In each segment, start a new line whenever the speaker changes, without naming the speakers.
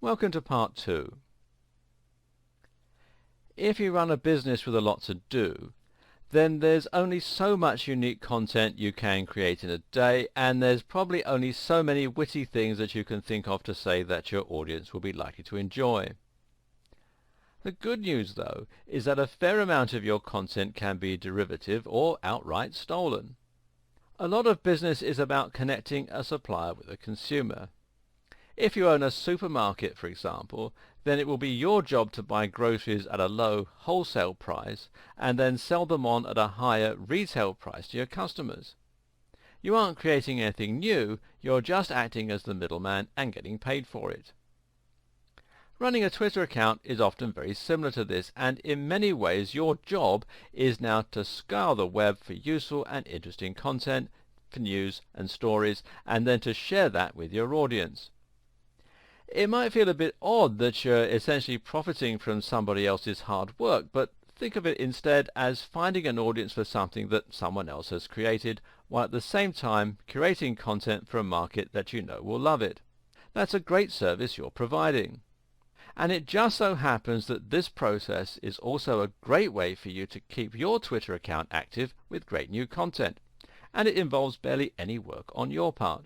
Welcome to part 2. If you run a business with a lot to do, then there's only so much unique content you can create in a day, and there's probably only so many witty things that you can think of to say that your audience will be likely to enjoy. The good news, though, is that a fair amount of your content can be derivative or outright stolen. A lot of business is about connecting a supplier with a consumer. If you own a supermarket, for example, then it will be your job to buy groceries at a low wholesale price and then sell them on at a higher retail price to your customers. You aren't creating anything new, you're just acting as the middleman and getting paid for it. Running a Twitter account is often very similar to this, and in many ways your job is now to scour the web for useful and interesting content, for news and stories, and then to share that with your audience. It might feel a bit odd that you're essentially profiting from somebody else's hard work, but think of it instead as finding an audience for something that someone else has created, while at the same time curating content for a market that you know will love it. That's a great service you're providing. And it just so happens that this process is also a great way for you to keep your Twitter account active with great new content, and it involves barely any work on your part.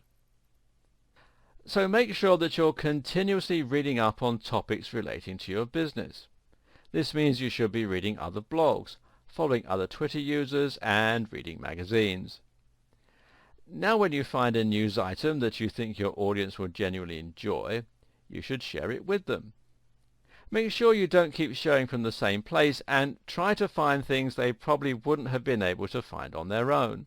So make sure that you're continuously reading up on topics relating to your business. This means you should be reading other blogs, following other Twitter users, and reading magazines. Now when you find a news item that you think your audience will genuinely enjoy, you should share it with them. Make sure you don't keep sharing from the same place, and try to find things they probably wouldn't have been able to find on their own.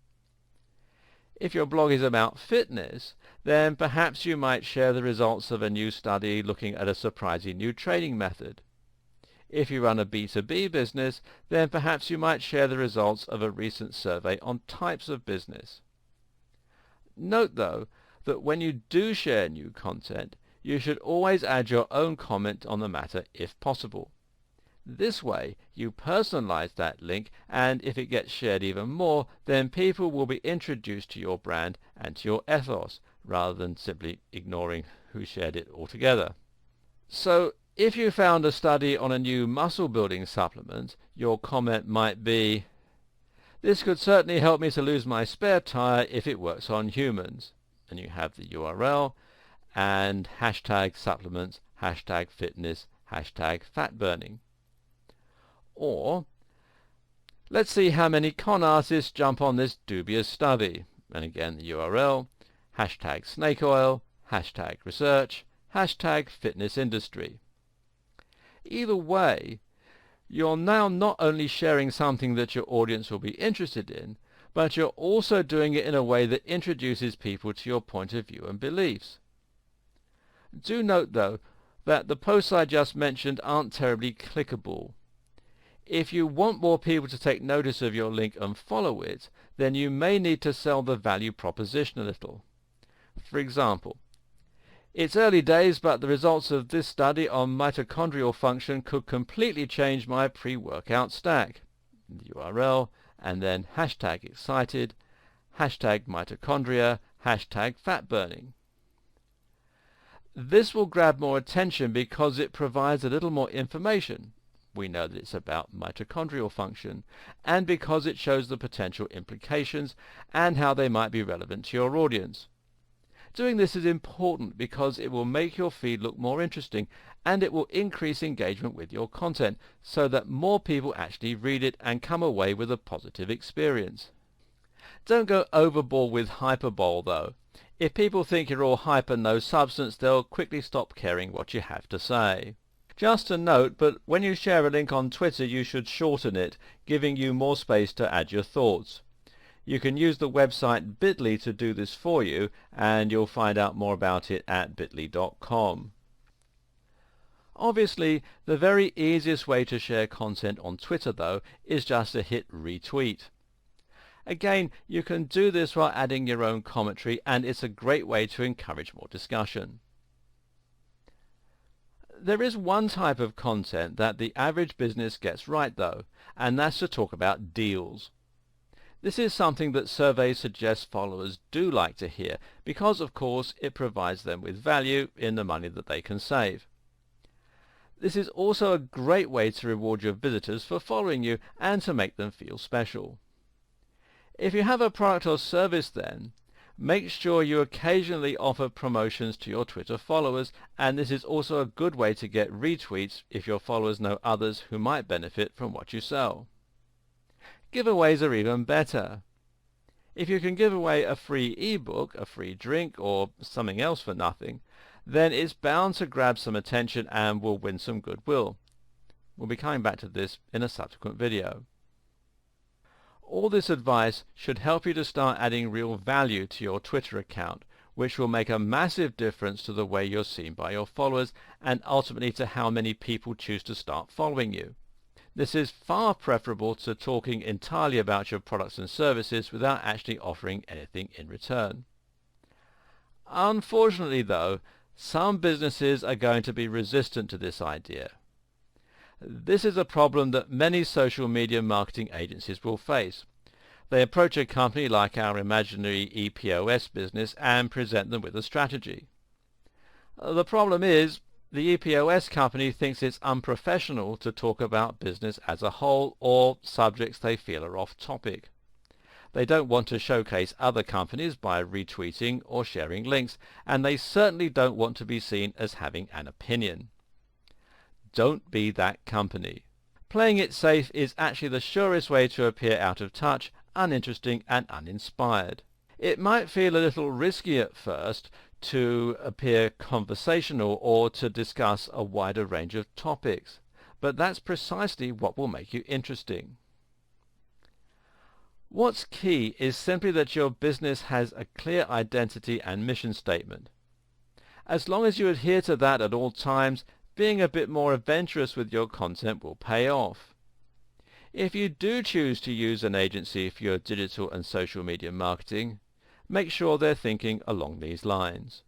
If your blog is about fitness, then perhaps you might share the results of a new study looking at a surprising new training method. If you run a B2B business, then perhaps you might share the results of a recent survey on types of business. Note, though, that when you do share new content, you should always add your own comment on the matter if possible. This way, you personalize that link, and if it gets shared even more, then people will be introduced to your brand and to your ethos, rather than simply ignoring who shared it altogether. So, if you found a study on a new muscle-building supplement, your comment might be, "This could certainly help me to lose my spare tire if it works on humans." And you have the URL, and hashtag supplements, hashtag fitness, hashtag fat burning. Or, "Let's see how many con artists jump on this dubious study." And again the URL, hashtag snake oil, hashtag research, hashtag fitness industry. Either way, you're now not only sharing something that your audience will be interested in, but you're also doing it in a way that introduces people to your point of view and beliefs. Do note, though, that the posts I just mentioned aren't terribly clickable. If you want more people to take notice of your link and follow it, then you may need to sell the value proposition a little. For example, "It's early days, but the results of this study on mitochondrial function could completely change my pre-workout stack." The URL, and then hashtag excited, hashtag mitochondria, hashtag fat burning. This will grab more attention because it provides a little more information. We know that it's about mitochondrial function, and because it shows the potential implications and how they might be relevant to your audience. Doing this is important because it will make your feed look more interesting, and it will increase engagement with your content so that more people actually read it and come away with a positive experience. Don't go overboard with hyperbole, though. If people think you're all hype and no substance, they'll quickly stop caring what you have to say. Just a note, but when you share a link on Twitter, you should shorten it, giving you more space to add your thoughts. You can use the website bit.ly to do this for you, and you'll find out more about it at bit.ly.com. Obviously, the very easiest way to share content on Twitter, though, is just to hit retweet. Again, you can do this while adding your own commentary, and it's a great way to encourage more discussion. There is one type of content that the average business gets right, though, and that's to talk about deals. This is something that surveys suggest followers do like to hear because, of course, it provides them with value in the money that they can save. This is also a great way to reward your visitors for following you and to make them feel special. If you have a product or service then, make sure you occasionally offer promotions to your Twitter followers, and this is also a good way to get retweets if your followers know others who might benefit from what you sell. Giveaways are even better. If you can give away a free ebook, a free drink, or something else for nothing, then it's bound to grab some attention and will win some goodwill. We'll be coming back to this in a subsequent video. All this advice should help you to start adding real value to your Twitter account, which will make a massive difference to the way you're seen by your followers and ultimately to how many people choose to start following you. This is far preferable to talking entirely about your products and services without actually offering anything in return. Unfortunately though, some businesses are going to be resistant to this idea. This is a problem that many social media marketing agencies will face. They approach a company like our imaginary EPOS business and present them with a strategy. The problem is, the EPOS company thinks it's unprofessional to talk about business as a whole or subjects they feel are off topic. They don't want to showcase other companies by retweeting or sharing links, and they certainly don't want to be seen as having an opinion. Don't be that company. Playing it safe is actually the surest way to appear out of touch, uninteresting and uninspired. It might feel a little risky at first to appear conversational or to discuss a wider range of topics, but that's precisely what will make you interesting. What's key is simply that your business has a clear identity and mission statement. As long as you adhere to that at all times, being a bit more adventurous with your content will pay off. If you do choose to use an agency for your digital and social media marketing, make sure they're thinking along these lines.